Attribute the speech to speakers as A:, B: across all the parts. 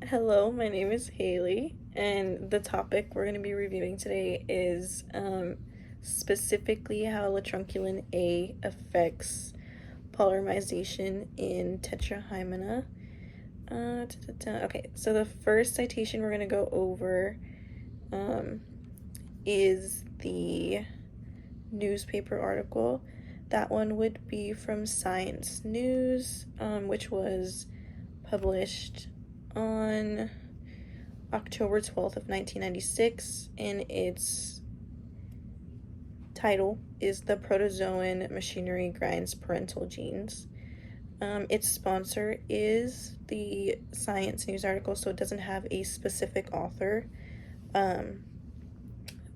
A: Hello, my name is Haley, and the topic we're going to be reviewing today is specifically how latrunculin A affects polymerization in Tetrahymena. Okay, so the first citation we're going to go over is the newspaper article. That one would be from Science News, which was published on October 12th of 1996, and its title is The Protozoan Machinery Grinds Parental Genes. Its sponsor is the Science News article, so it doesn't have a specific author,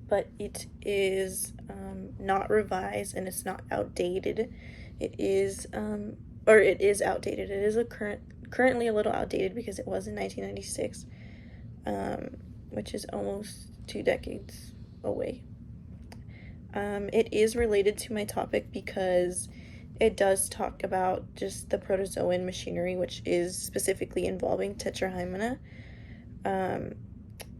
A: but it is not revised and it's not outdated. It is outdated. It is currently a little outdated because it was in 1996, which is almost 2 decades away. It is related to my topic because it does talk about just the protozoan machinery, which is specifically involving Tetrahymena. And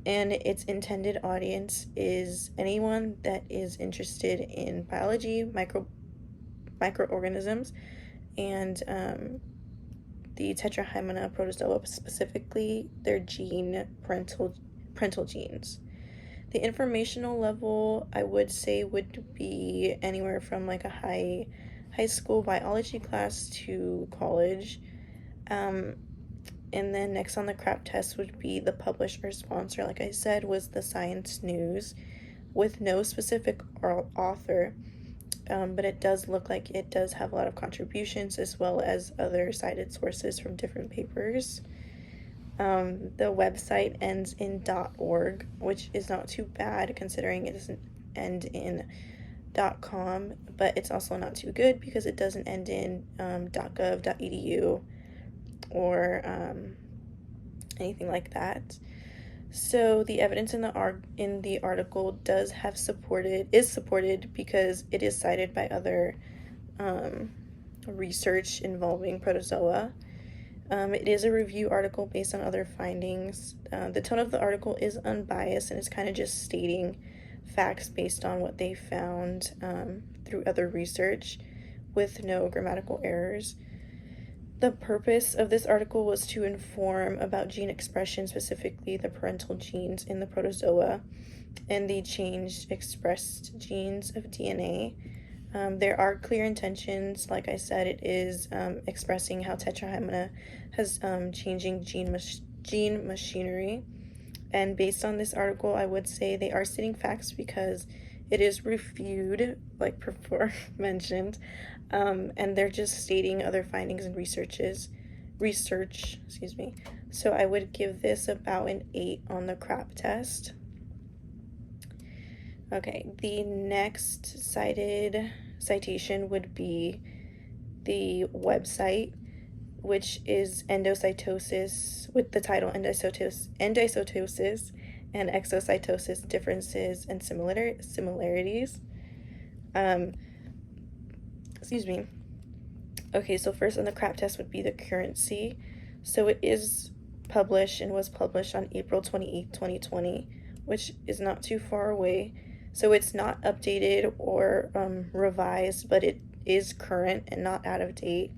A: its intended audience is anyone that is interested in biology, microorganisms, and the Tetrahymena protozoa, specifically their parental genes. The informational level, I would say, would be anywhere from like a high school biology class to college. And then next on the CRAP test would be the publisher sponsor, like I said, was the Science News, with no specific author. But it does look like it does have a lot of contributions as well as other cited sources from different papers. The website ends in .org, which is not too bad considering it doesn't end in .com, but it's also not too good because it doesn't end in .gov.edu or anything like that. So the evidence in the article is supported because it is cited by other research involving protozoa. It is a review article based on other findings. The tone of the article is unbiased and it's kind of just stating facts based on what they found through other research with no grammatical errors. The purpose of this article was to inform about gene expression, specifically the parental genes in the protozoa and the changed expressed genes of DNA. There are clear intentions. Like I said, it is expressing how Tetrahymena has changing gene machinery. And based on this article, I would say they are stating facts because it is reviewed, like before mentioned, and they're just stating other findings and research. So I would give this about an 8 on the CRAP test. Okay, the next citation would be the website, which is Endocytosis, with the title Endocytosis and Exocytosis Differences and Similarities. Okay, so first on the CRAP test would be the currency. So it is published and was published on April 28th, 2020, which is not too far away. So it's not updated or revised, but it is current and not out of date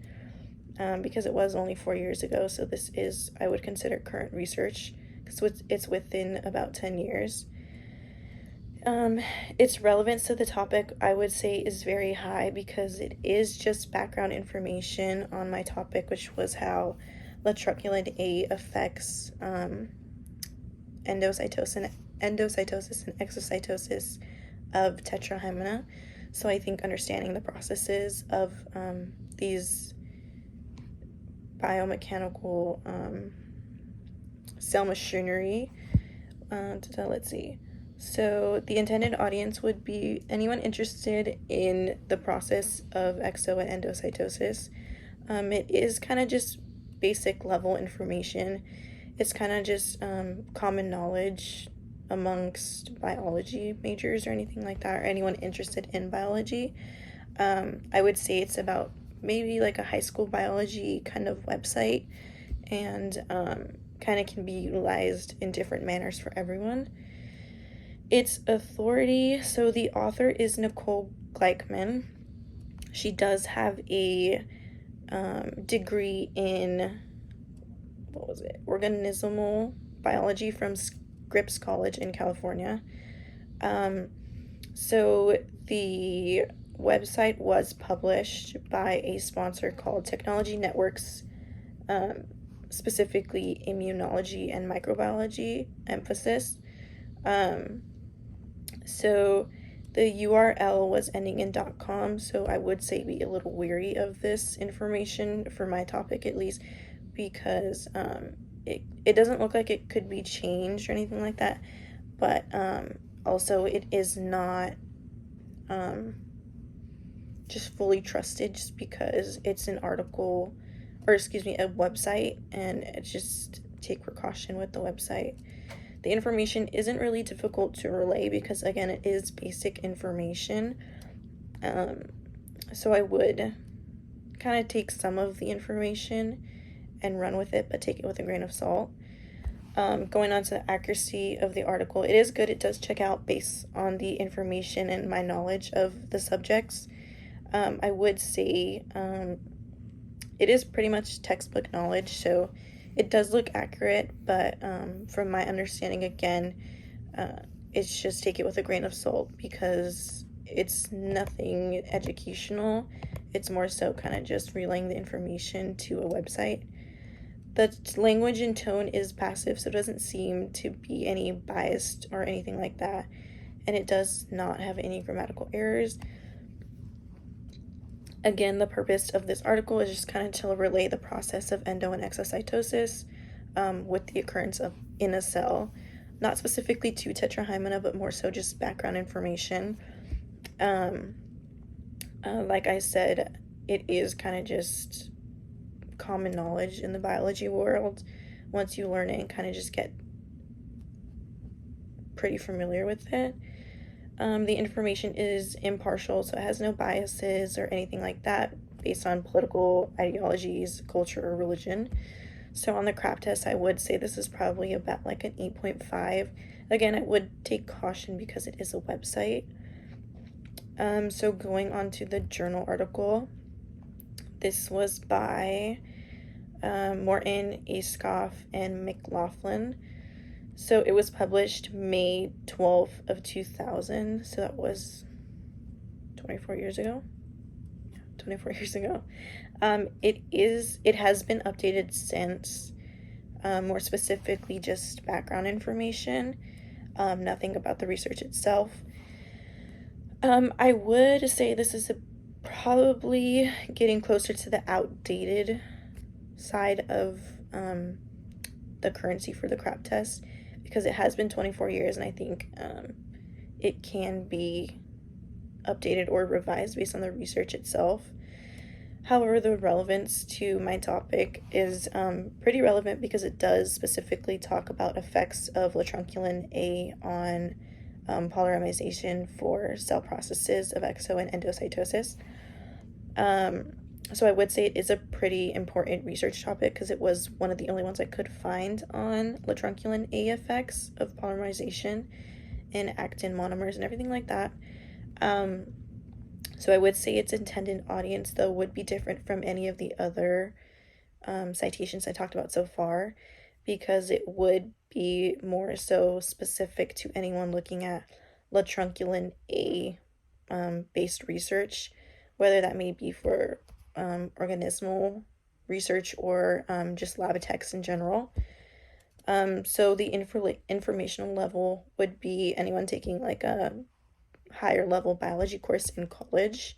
A: because it was only 4 years ago. So this is, I would consider, current research because it's within about 10 years. Its relevance to the topic, I would say, is very high because it is just background information on my topic, which was how latrunculin A affects endocytosis and exocytosis of Tetrahymena. So I think understanding the processes of these biomechanical cell machinery. Let's see. So the intended audience would be anyone interested in the process of exo and endocytosis. It is kind of just basic level information. It's kind of just common knowledge amongst biology majors or anything like that, or anyone interested in biology. I would say it's about maybe like a high school biology kind of website, and kind of can be utilized in different manners for everyone. Its authority, so the author is Nicole Gleichman. She does have a degree in, organismal biology from Scripps College in California. So the website was published by a sponsor called Technology Networks, specifically immunology and microbiology emphasis. So the URL was ending in .com, so I would say be a little weary of this information for my topic at least, because it doesn't look like it could be changed or anything like that, but also it is not just fully trusted just because it's an article, or excuse me, a website, and it's just take precaution with the website. The information isn't really difficult to relay because, again, it is basic information. So I would kind of take some of the information and run with it, but take it with a grain of salt. Going on to the accuracy of the article, it is good. It does check out based on the information and my knowledge of the subjects. I would say it is pretty much textbook knowledge, so it does look accurate, but from my understanding, again, it's just take it with a grain of salt because it's nothing educational. It's more so kind of just relaying the information to a website. The language and tone is passive, so it doesn't seem to be any biased or anything like that, and it does not have any grammatical errors. Again, the purpose of this article is just kind of to relay the process of endo and exocytosis with the occurrence of in a cell, not specifically to tetrahymena, but more so just background information. Like I said, it is kind of just common knowledge in the biology world. Once you learn it and kind of just get pretty familiar with it. The information is impartial, so it has no biases or anything like that based on political ideologies, culture, or religion. So on the CRAP test, I would say this is probably about like an 8.5. Again, I would take caution because it is a website. So going on to the journal article, this was by Morton, Askoff, and McLaughlin. So it was published May 12th of 2000, so that was 24 years ago. 24 years ago. It has been updated since, more specifically just background information, nothing about the research itself. I would say this is probably getting closer to the outdated side of the currency for the CRAP test, because it has been 24 years, and I think it can be updated or revised based on the research itself. However, the relevance to my topic is pretty relevant because it does specifically talk about effects of latrunculin A on polymerization for cell processes of exo and endocytosis. So I would say it is a pretty important research topic because it was one of the only ones I could find on latrunculin A effects of polymerization and actin monomers and everything like that. So I would say its intended audience, though, would be different from any of the other citations I talked about so far, because it would be more so specific to anyone looking at latrunculin A based research, whether that may be for organismal research or just Labotex in general. So the informational level would be anyone taking like a higher level biology course in college.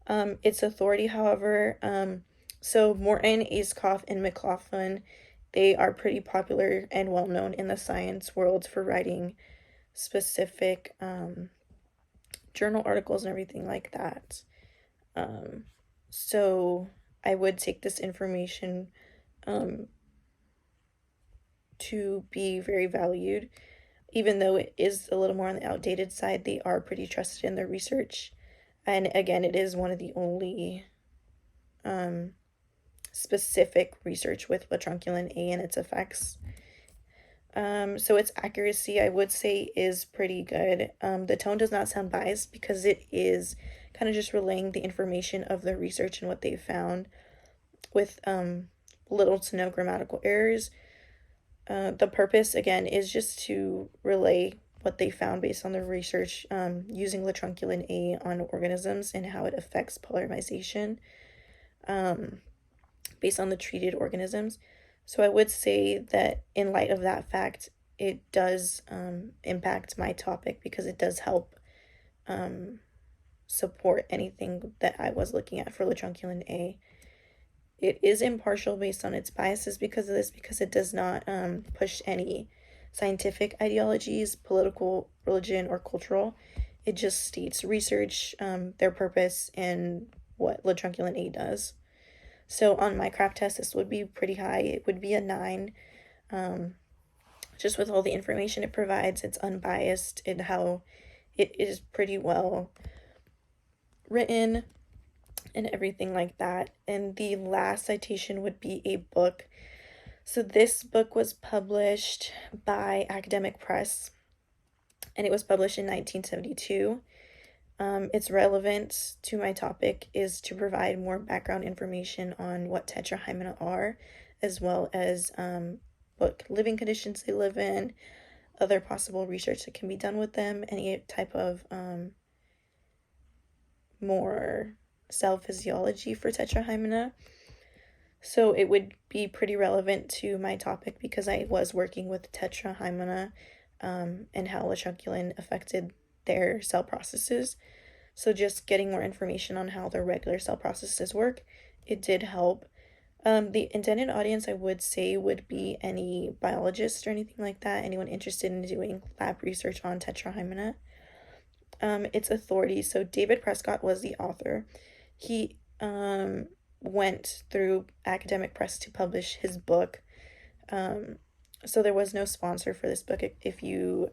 A: Its authority, however, so Morton, Askoff, and McLaughlin, they are pretty popular and well known in the science world for writing specific journal articles and everything like that. So I would take this information to be very valued. Even though it is a little more on the outdated side, they are pretty trusted in their research. And again, it is one of the only specific research with latrunculin A and its effects. So its accuracy, I would say, is pretty good. The tone does not sound biased because it is kind of just relaying the information of the research and what they found with little to no grammatical errors. The purpose, again, is just to relay what they found based on the research using latrunculin A on organisms and how it affects polymerization based on the treated organisms. So I would say that in light of that fact, it does impact my topic because it does help support anything that I was looking at for latrunculin A. It is impartial based on its biases because of this, because it does not push any scientific ideologies, political, religion, or cultural. It just states research, their purpose, and what latrunculin A does. So on my craft test, this would be pretty high. It would be a 9. Just with all the information it provides, it's unbiased, and how it is pretty well written and everything like that. And the last citation would be a book. So this book was published by Academic Press, and it was published in 1972. Its relevance to my topic is to provide more background information on what tetrahymena are, as well as what living conditions they live in, other possible research that can be done with them, any type of more cell physiology for tetrahymena. So it would be pretty relevant to my topic because I was working with tetrahymena and how latrunculin affected their cell processes. So just getting more information on how their regular cell processes work, it did help. The intended audience, I would say, would be any biologist or anything like that, anyone interested in doing lab research on tetrahymena. Its authority, so David Prescott was the author. He went through Academic Press to publish his book. So there was no sponsor for this book. If you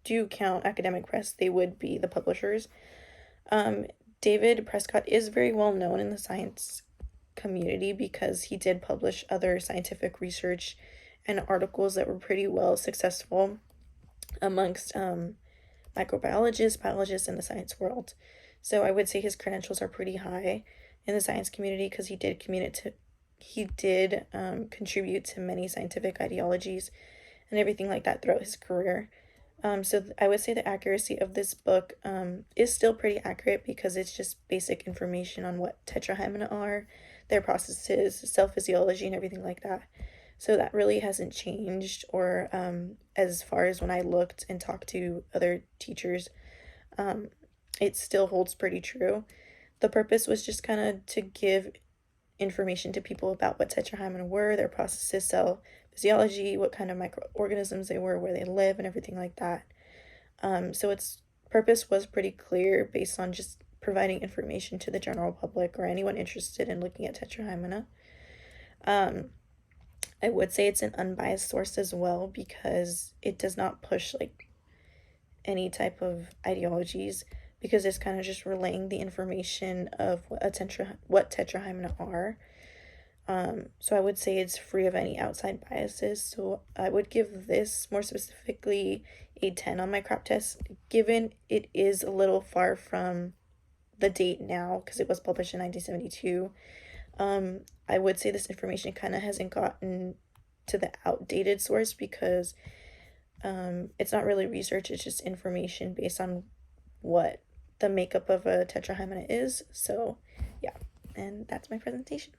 A: do count Academic Press, they would be the publishers. David Prescott is very well known in the science community because he did publish other scientific research and articles that were pretty well successful amongst microbiologists, biologists in the science world. So I would say his credentials are pretty high in the science community because he did contribute to many scientific ideologies and everything like that throughout his career. So I would say the accuracy of this book is still pretty accurate because it's just basic information on what tetrahymena are, their processes, cell physiology, and everything like that. So that really hasn't changed, or as far as when I looked and talked to other teachers, it still holds pretty true. The purpose was just kind of to give information to people about what tetrahymena were, their processes, cell physiology, what kind of microorganisms they were, where they live, and everything like that. So its purpose was pretty clear based on just providing information to the general public or anyone interested in looking at tetrahymena. I would say it's an unbiased source as well because it does not push like any type of ideologies, because it's kind of just relaying the information of what tetrahymena are. So I would say it's free of any outside biases. So I would give this more specifically a 10 on my crop test, given it is a little far from the date now because it was published in 1972. I would say this information kind of hasn't gotten to the outdated source because it's not really research, it's just information based on what the makeup of a tetrahymena is. So yeah, and that's my presentation.